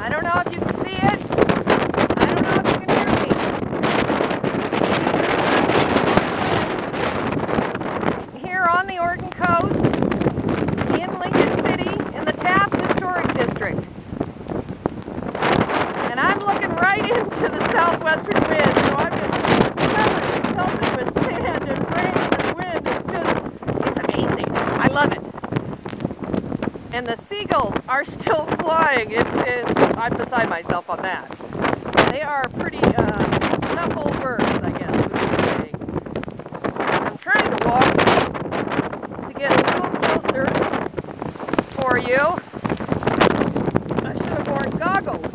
I don't know if you can see it. I don't know if you can hear me. Here on the Oregon coast, in Lincoln City, in the Taft Historic District. And I'm looking right into the southwestern wind, so I'm just covered, pelted with sand and rain and wind. It's amazing. I love it. And the seagulls are still flying. I'm beside myself on that. They are pretty tough old birds, I guess we would say. I'm trying to walk to get a little closer for you. I should have worn goggles.